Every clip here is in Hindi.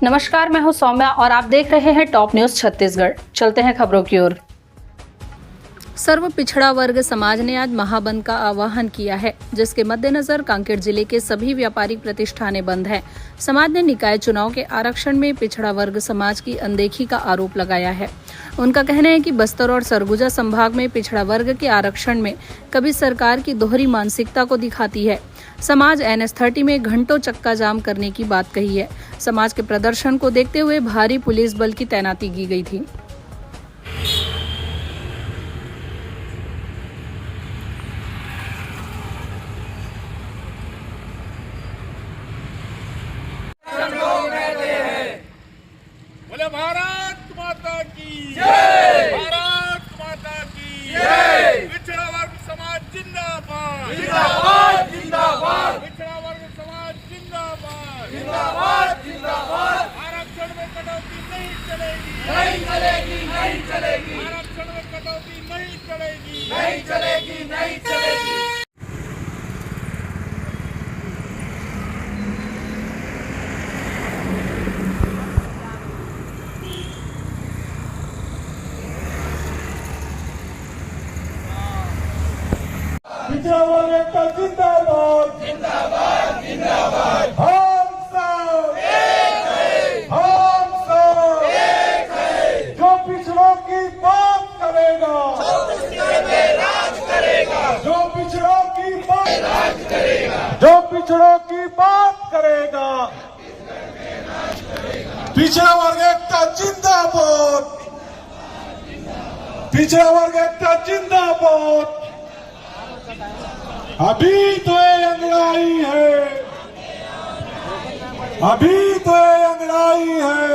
नमस्कार, मैं हूं सौम्या और आप देख रहे हैं टॉप न्यूज छत्तीसगढ़। चलते हैं खबरों की ओर। सर्व पिछड़ा वर्ग समाज ने आज महाबंद का आह्वान किया है, जिसके मद्देनजर कांकेर जिले के सभी व्यापारिक प्रतिष्ठानें बंद हैं। समाज ने निकाय चुनाव के आरक्षण में पिछड़ा वर्ग समाज की अनदेखी का आरोप लगाया है। उनका कहना है कि बस्तर और सरगुजा संभाग में पिछड़ा वर्ग के आरक्षण में कभी सरकार की दोहरी मानसिकता को दिखाती है। समाज NS-30 में घंटों चक्का जाम करने की बात कही है। समाज के प्रदर्शन को देखते हुए भारी पुलिस बल की तैनाती की गई थी। बोले भारत माता की जय, भारत माता की जय। पिछड़ा वर्ग समाज जिंदाबाद, जिंदाबाद, जिंदाबाद। पिछड़ा वर्ग समाज जिंदाबाद, जिंदाबाद, जिंदाबाद। आरक्षण में कटौती नहीं चलेगी, नहीं चलेगी, नहीं चलेगी। आरक्षण में कटौती नहीं चलेगी, नहीं चलेगी, नहीं चलेगी। पिछड़ा वर्ग एकता जिंदाबाद, जिंदाबाद, जिंदाबाद। हम सब एक हैं, हम सब एक हैं। जो पिछड़ों की बात करेगा, छत्तीसगढ़ में राज करेगा। जो पिछड़ों की बात राज करेगा, जो पिछड़ों की बात करेगा, पिछड़ा वर्ग एकता जिंदाबाद, पिछड़ा वर्ग एकता जिंदाबाद। अभी तो ये अंगड़ाई है, अभी तो ये अंगड़ाई है।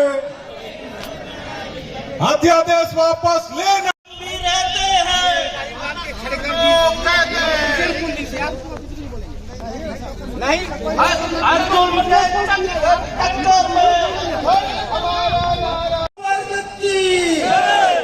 अध्यादेश वापस लेना भी रहते हैं, नहीं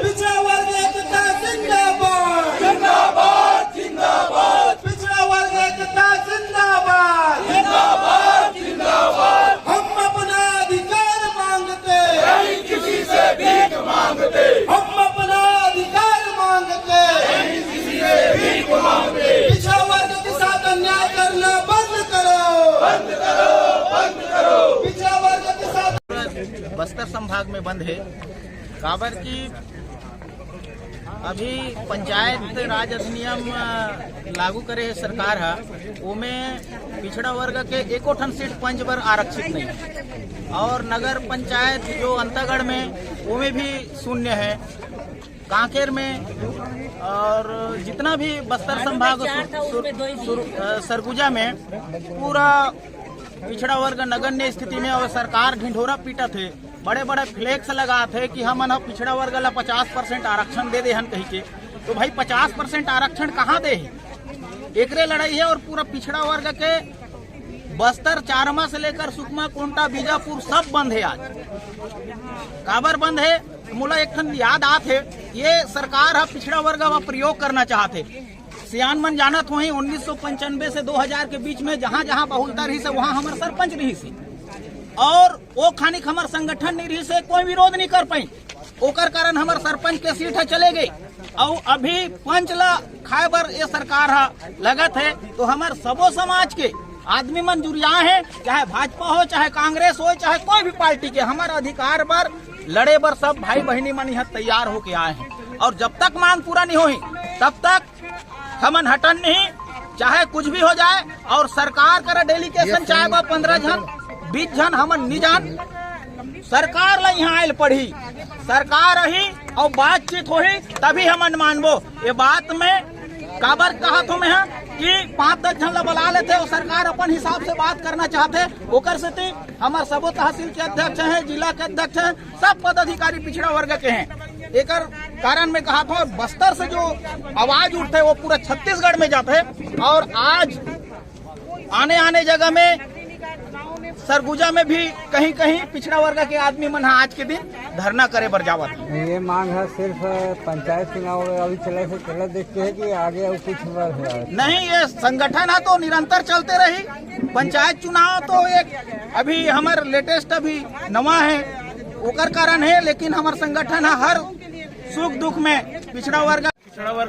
पिछड़ा वर्ग एकता जिंदाबाद, जिंदाबाद, जिंदाबाद। पिछड़ा वर्ग एकता जिंदाबाद, जिंदाबाद, जिंदाबाद। हम अपना अधिकार मांगते, नहीं किसी से भीख मांगते। हम अपना अधिकार मांगते, नहीं किसी से भीख मांगते। पिछड़ा वर्ग के साथ अन्याय करना बंद करो, बंद करो, बंद करो। पिछड़ा वर्ग के साथ बस्तर संभाग में बंद है। काबर की अभी पंचायत राज अधिनियम लागू करे है सरकार है, उमें पिछड़ा वर्ग के एको ठन सीट पंच बर आरक्षित नहीं है। और नगर पंचायत जो अंतागढ़ में उमें भी शून्य है। कांकेर में और जितना भी बस्तर संभाग सरगुजा में पूरा पिछड़ा वर्ग नगण्य स्थिति में। और सरकार ढिंढोरा पीटा थे, बड़े बड़े फ्लेक्स लगा थे कि हम पिछड़ा वर्ग ला 50% आरक्षण दे हन कही के। तो भाई 50% आरक्षण कहाँ दे है? एकरे लड़ाई है। और पूरा पिछड़ा वर्ग के बस्तर चारमा से लेकर सुकमा, कोंटा, बीजापुर सब बंद है आज। काबर बंद है? मुला एक ठन याद आते, ये सरकार पिछड़ा वर्ग का प्रयोग करना चाहते। सियान मन जानत हो ही 1995 से 2000 के बीच में जहाँ जहाँ बहुलता रही से वहाँ हमारे सरपंच रही से। और वो खानिक हमार संगठन नहीं रही से कोई विरोध नहीं कर पाई। ओकर कारण हमार सरपंच के सीट चले गई। और अभी पंच ला खाए बर ये सरकार लगत है। तो हमार सबो समाज के आदमी मन जुरिया है, चाहे भाजपा हो, चाहे कांग्रेस हो, चाहे कोई भी पार्टी के, हमारे अधिकार पर लड़े बर सब भाई बहनी मन यहाँ तैयार होके आए हैं। और जब तक मांग पूरा नहीं हुई तब तक हमन हटन नहीं, चाहे कुछ भी हो जाए। और सरकार करे डेलीगेशन चाहे वह 15 जन 20 जन हमन नहीं जान, सरकार ला यहाँ आयल पड़ी, सरकार रही और बातचीत होही तभी हमन मानबो। ये बात में काबर कहा तो मैं कि 5-10 जन ला बुला लेते और सरकार अपन हिसाब से बात करना चाहते। ओकर से हमारे सबो तहसील के अध्यक्ष हैं, जिला के अध्यक्ष हैं, सब पदाधिकारी पिछड़ा वर्ग के हैं। एक कारण में कहा था बस्तर से जो आवाज उठते वो पूरा छत्तीसगढ़ में जाते। और आज आने आने जगह में सरगुजा में भी कहीं कहीं पिछड़ा वर्ग के आदमी मन आज के दिन धरना करे बर जावत। ये मांग है सिर्फ पंचायत चुनाव अभी चले से चला देखते हैं कि आगे और कुछ बार है नहीं, ये संगठन है तो निरंतर चलते रही। पंचायत चुनाव तो एक अभी हमार लेटेस्ट अभी नवा है, ओकर कारण है, लेकिन हमार संगठन है हर सुख दुख में पिछड़ा वर्ग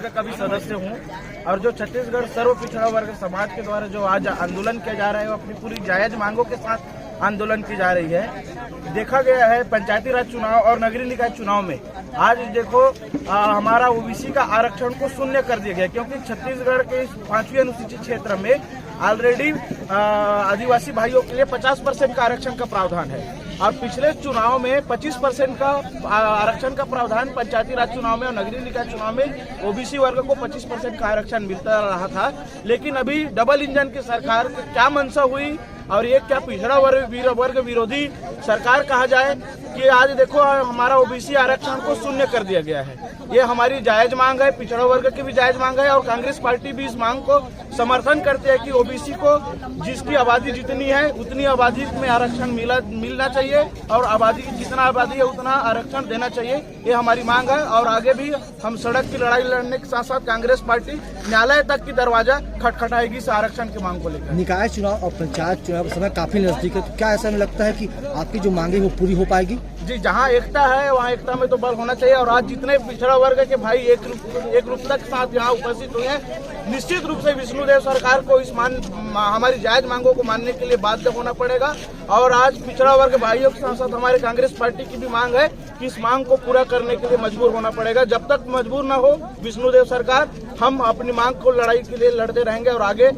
का भी सदस्य हूँ। और जो छत्तीसगढ़ सर्व पिछड़ा वर्ग समाज के द्वारा जो आज आंदोलन किया जा रहा है वो अपनी पूरी जायज मांगों के साथ आंदोलन की जा रही है। देखा गया है पंचायती राज चुनाव और नगरीय निकाय चुनाव में आज देखो हमारा ओबीसी का आरक्षण को शून्य कर दिया गया, क्योंकि छत्तीसगढ़ के 5वीं अनुसूचित क्षेत्र में ऑलरेडी आदिवासी भाइयों के लिए 50% का आरक्षण का प्रावधान है और पिछले चुनाव में 25% का आरक्षण का प्रावधान पंचायती राज चुनाव में और नगरीय निकाय चुनाव में ओबीसी वर्ग को 25% का आरक्षण मिलता रहा था। लेकिन अभी डबल इंजन की सरकार क्या मंशा हुई और ये क्या पिछड़ा वर्ग विरोधी सरकार कहा जाए कि आज देखो हमारा ओबीसी आरक्षण को शून्य कर दिया गया है। ये हमारी जायज मांग है, पिछड़ा वर्ग की भी जायज मांग है और कांग्रेस पार्टी भी इस मांग को समर्थन करते हैं कि ओबीसी को जिसकी आबादी जितनी है उतनी आबादी में आरक्षण मिलना चाहिए और आबादी की जितना आबादी है उतना आरक्षण देना चाहिए। ये हमारी मांग है और आगे भी हम सड़क की लड़ाई लड़ने के साथ साथ कांग्रेस पार्टी न्यायालय तक की दरवाजा खटखटाएगी इस आरक्षण की मांग को लेकर। निकाय चुनाव और पंचायत चुनाव समय काफी नजदीक है, तो क्या ऐसा नहीं लगता है कि आपकी जो मांगे वो पूरी हो पाएगी? जी, जहाँ एकता है वहाँ एकता में तो बल होना चाहिए और आज जितने पिछड़ा वर्ग के भाई एक रूपता के साथ यहाँ उपस्थित हुए हैं, निश्चित रूप से विष्णुदेव सरकार को इस हमारी जायज मांगों को मानने के लिए बाध्य होना पड़ेगा। और आज पिछड़ा वर्ग भाइयों के साथ साथ हमारे कांग्रेस पार्टी की भी मांग है कि इस मांग को पूरा करने के लिए मजबूर होना पड़ेगा। जब तक मजबूर न हो विष्णुदेव सरकार, हम अपनी मांग को लड़ाई के लिए लड़ते रहेंगे और आगे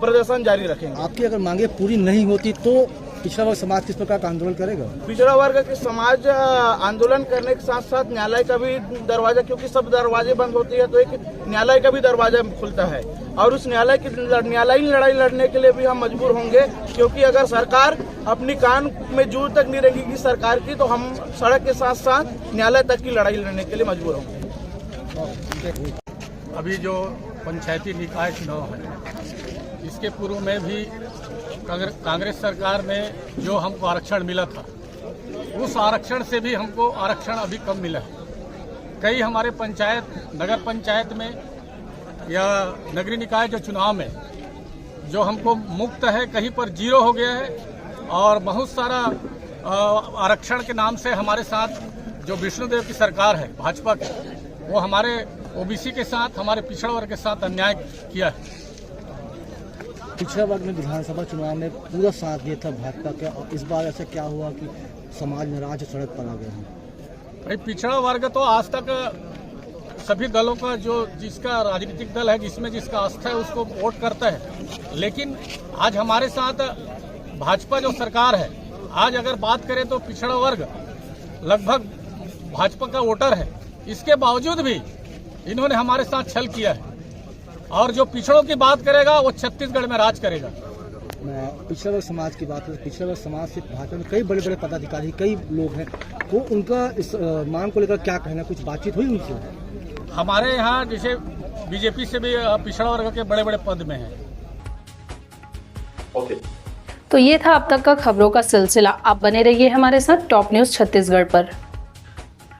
प्रदर्शन जारी रखेंगे। आपकी अगर मांगे पूरी नहीं होती तो पिछड़ा वर्ग समाज किस प्रकार का आंदोलन करेगा? पिछड़ा वर्ग के समाज आंदोलन करने के साथ साथ न्यायालय का भी दरवाजा, क्योंकि सब दरवाजे बंद होती है तो एक न्यायालय का भी दरवाजा खुलता है और उस न्यायालयी लड़ाई लड़ने के लिए भी हम मजबूर होंगे, क्योंकि अगर सरकार अपनी कान में जूं तक नहीं रहेगी सरकार की, तो हम सड़क के साथ साथ न्यायालय तक की लड़ाई लड़ने के लिए मजबूर होंगे। अभी जो पंचायती निकाय चुनाव है इसके पूर्व में भी कांग्रेस सरकार ने जो हमको आरक्षण मिला था उस आरक्षण से भी हमको आरक्षण अभी कम मिला है। कई हमारे पंचायत, नगर पंचायत में या नगरीय निकाय जो चुनाव में जो हमको मुक्त है कहीं पर 0 हो गया है और बहुत सारा आरक्षण के नाम से हमारे साथ जो विष्णुदेव की सरकार है भाजपा की, वो हमारे ओबीसी के साथ, हमारे पिछड़ा वर्ग के साथ अन्याय किया है। पिछड़ा वर्ग ने विधानसभा चुनाव में पूरा साथ दिया था भाजपा का, और इस बार ऐसा क्या हुआ कि समाज नाराज सड़क पर आ गया है? भाई पिछड़ा वर्ग तो आज तक सभी दलों का जिसका राजनीतिक दल है जिसमें जिसका आस्था है उसको वोट करता है, लेकिन आज हमारे साथ भाजपा जो सरकार है, आज अगर बात करें तो पिछड़ा वर्ग लगभग भाजपा का वोटर है, इसके बावजूद भी इन्होंने हमारे साथ छल किया है और जो पिछड़ों की बात करेगा वो छत्तीसगढ़ में राज करेगा। मैं पिछड़ा वर्ग समाज की बात करूँ, पिछड़ा वर्ग समाज से भाजपा में कई बड़े बड़े पदाधिकारी कई लोग हैं, तो उनका इस मांग को लेकर क्या कहना, कुछ बातचीत हुई उनसे? हमारे यहाँ जैसे बीजेपी से भी पिछड़ा वर्ग के बड़े बड़े पद में हैं। तो ये था अब तक का खबरों का सिलसिला। आप बने रहिए हमारे साथ टॉप न्यूज़ छत्तीसगढ़ पर।